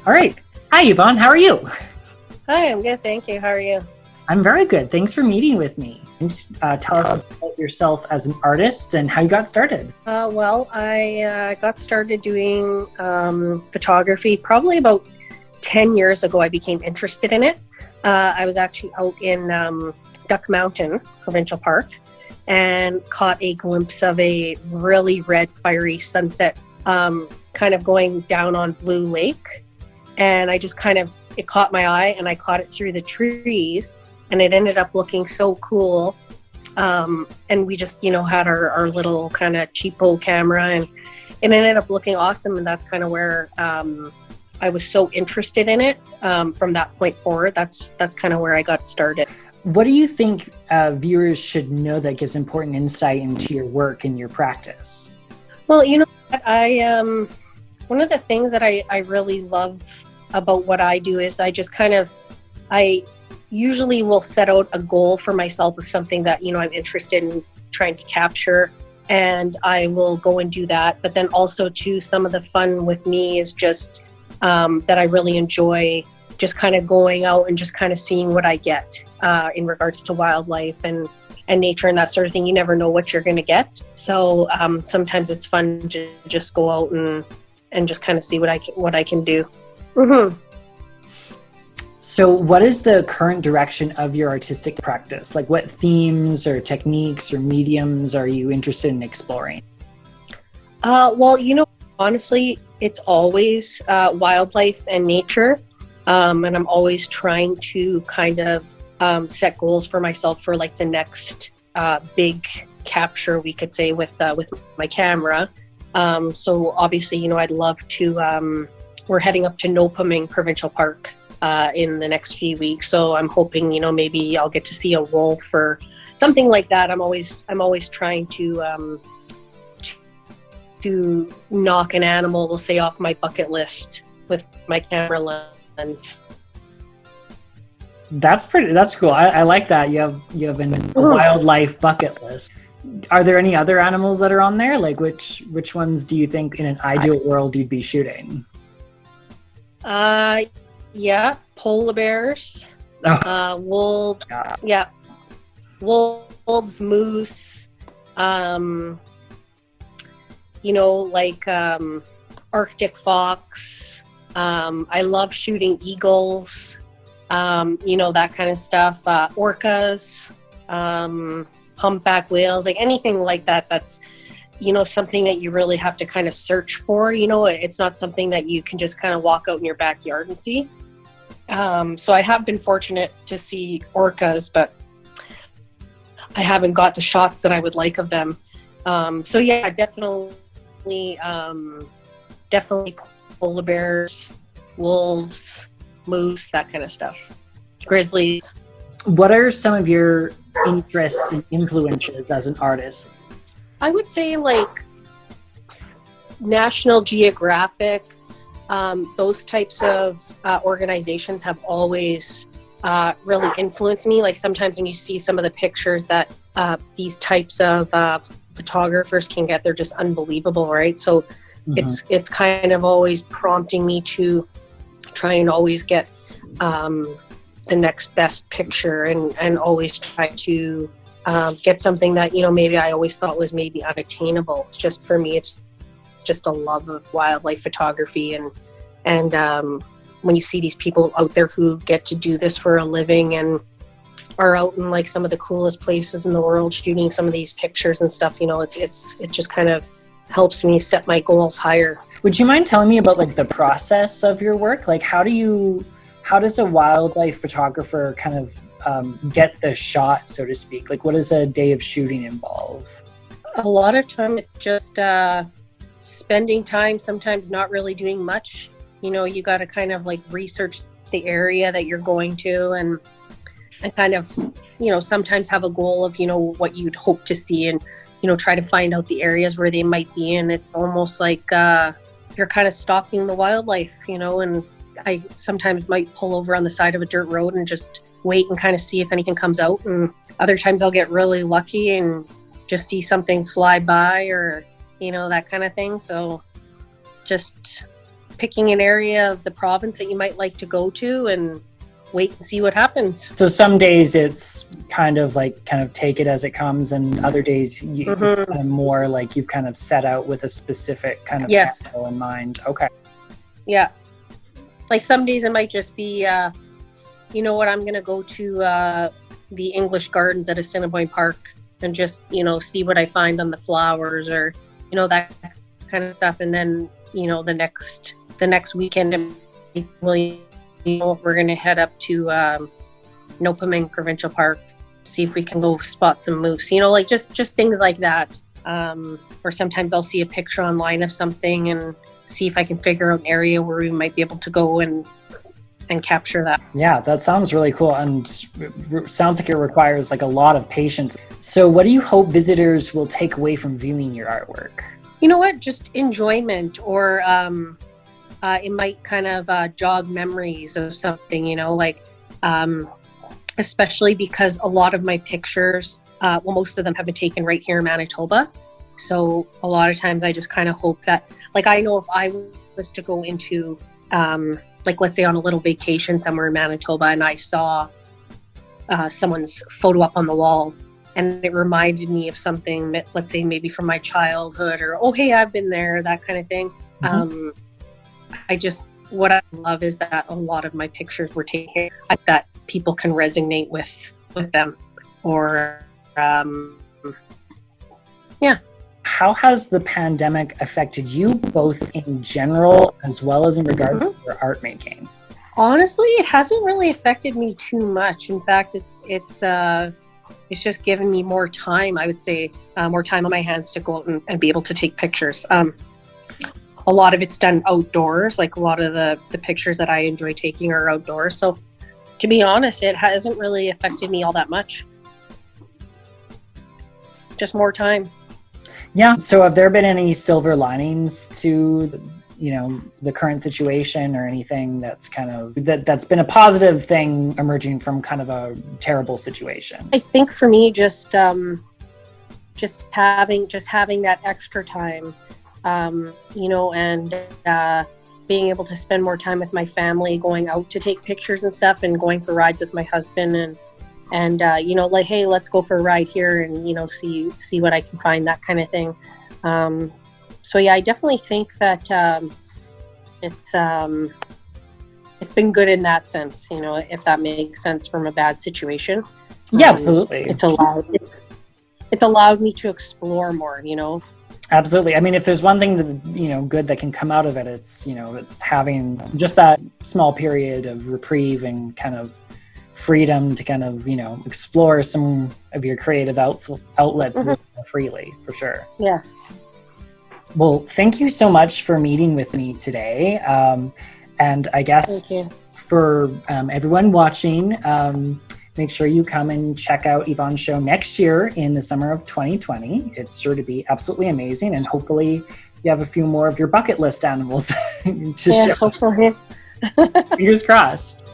All right. Hi, Yvonne. How are you? Hi, I'm good. Thank you. How are you? I'm very good. Thanks for meeting with me. And tell us about yourself as an artist and how you got started. I got started doing photography probably about 10 years ago. I became interested in it. I was actually out in Duck Mountain Provincial Park and caught a glimpse of a really red, fiery sunset kind of going down on Blue Lake. And I just it caught my eye, and I caught it through the trees, and it ended up looking so cool. And we just, had our little kind of cheapo camera, and it ended up looking awesome. And that's kind of where I was so interested in it. From that point forward, that's kind of where I got started. What do you think viewers should know that gives important insight into your work and your practice? Well, one of the things that I really love about what I do is I usually will set out a goal for myself of something that, I'm interested in trying to capture, and I will go and do that. But then also too, some of the fun with me is just that I really enjoy just kind of going out and just kind of seeing what I get in regards to wildlife and nature and that sort of thing. You never know what you're going to get. So sometimes it's fun to just go out and just kind of see what I can do. Mm-hmm. So what is the current direction of your artistic practice? Like, what themes or techniques or mediums are you interested in exploring? Honestly, it's always wildlife and nature. And I'm always trying to kind of set goals for myself for like the next big capture, we could say, with my camera. So obviously, I'd love to, we're heading up to Nopaming Provincial Park in the next few weeks. So I'm hoping, maybe I'll get to see a wolf or something like that. I'm always trying to knock an animal, we'll say, off my bucket list with my camera lens. That's cool. I like that. You have a wildlife bucket list. Are there any other animals that are on there? Like which ones do you think in an ideal world you'd be shooting? Yeah, polar bears, wolves, wolves, moose, Arctic fox. I love shooting eagles, that kind of stuff, orcas, humpback whales, like anything like that. That's, something that you really have to kind of search for. It's not something that you can just kind of walk out in your backyard and see. So I have been fortunate to see orcas, but I haven't got the shots that I would like of them. So yeah, definitely polar bears, wolves, moose, that kind of stuff. Grizzlies. What are some of your interests and influences as an artist? I would say like National Geographic, those types of organizations have always really influenced me. Like sometimes when you see some of the pictures that these types of photographers can get, they're just unbelievable, right? So it's kind of always prompting me to try and always get the next best picture and always try to get something that, maybe I always thought was maybe unattainable. It's just, for me, it's just a love of wildlife photography. And when you see these people out there who get to do this for a living and are out in like some of the coolest places in the world shooting some of these pictures and stuff, it just kind of helps me set my goals higher. Would you mind telling me about like the process of your work? Like how does a wildlife photographer kind of get the shot, so to speak? Like what does a day of shooting involve? A lot of time it's just spending time, sometimes not really doing much. You got to kind of like research the area that you're going to and kind of, sometimes have a goal of, what you'd hope to see and, try to find out the areas where they might be. And it's almost like you're kind of stalking the wildlife, and I sometimes might pull over on the side of a dirt road and just wait and kind of see if anything comes out. And other times I'll get really lucky and just see something fly by or, that kind of thing. So just picking an area of the province that you might like to go to and wait and see what happens. So some days it's kind of take it as it comes, and other days it's kind of more like you've kind of set out with a specific kind of goal in mind. Okay. Yeah. Like some days it might just be, you know what, I'm going to go to the English Gardens at Assiniboine Park and just, you know, see what I find on the flowers, or, you know, that kind of stuff. And then, you know, the next weekend, we're going to head up to Nopaming Provincial Park, see if we can go spot some moose, you know, like just things like that. Or sometimes I'll see a picture online of something and see if I can figure out an area where we might be able to go and capture that. Yeah, that sounds really cool, and sounds like it requires like a lot of patience. So what do you hope visitors will take away from viewing your artwork? You know what, just enjoyment, or it might kind of jog memories of something, you know, like especially because a lot of my pictures, most of them have been taken right here in Manitoba. So a lot of times I just kind of hope that, like, I know if I was to go into, like, let's say on a little vacation somewhere in Manitoba, and I saw someone's photo up on the wall, and it reminded me of something that, let's say maybe from my childhood, or, oh, hey, I've been there, that kind of thing. What I love is that a lot of my pictures were taken that people can resonate with them, or, yeah. How has the pandemic affected you, both in general as well as in regard to your art making? Honestly, it hasn't really affected me too much. In fact, it's just given me more time. I would say more time on my hands to go out and be able to take pictures. A lot of it's done outdoors. Like a lot of the pictures that I enjoy taking are outdoors. So to be honest, it hasn't really affected me all that much. Just more time. Yeah. So have there been any silver linings to, you know, the current situation, or anything that's kind of that's been a positive thing emerging from kind of a terrible situation? I think for me, just having that extra time, you know, and being able to spend more time with my family, going out to take pictures and stuff, and going for rides with my husband, and you know, like, hey, let's go for a ride here, and, you know, see what I can find, that kind of thing. So yeah, I definitely think that it's been good in that sense, you know, if that makes sense, from a bad situation. Yeah, absolutely. It's allowed me to explore more, you know. Absolutely. I mean, if there's one thing that, you know, good that can come out of it, it's, you know, it's having just that small period of reprieve and kind of freedom to kind of, you know, explore some of your creative outlets more freely, for sure. Yes. Well, thank you so much for meeting with me today. And I guess for everyone watching, make sure you come and check out Yvonne's show next year in the summer of 2020. It's sure to be absolutely amazing, and hopefully you have a few more of your bucket list animals to show. Hopefully. Fingers crossed.